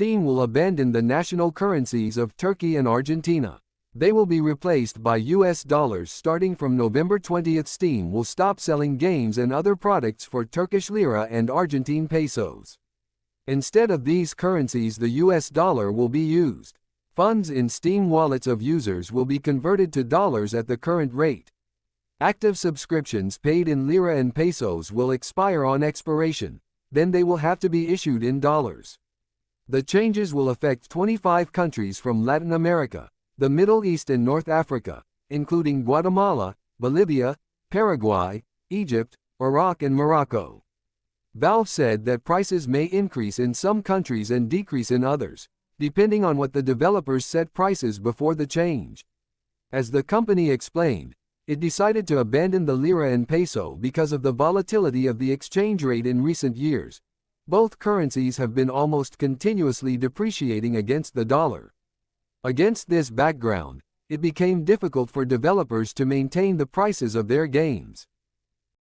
Steam will abandon the national currencies of Turkey and Argentina. They will be replaced by US dollars starting from November 20. Steam will stop selling games and other products for Turkish lira and Argentine pesos. Instead of these currencies, the US dollar will be used. Funds in Steam wallets of users will be converted to dollars at the current rate. Active subscriptions paid in lira and pesos will expire on expiration, then they will have to be issued in dollars. The changes will affect 25 countries from Latin America, the Middle East and North Africa, including Guatemala, Bolivia, Paraguay, Egypt, Iraq and Morocco. Valve said that prices may increase in some countries and decrease in others, depending on what the developers set prices before the change. As the company explained, it decided to abandon the lira and peso because of the volatility of the exchange rate in recent years. Both currencies have been almost continuously depreciating against the dollar. Against this background, it became difficult for developers to maintain the prices of their games.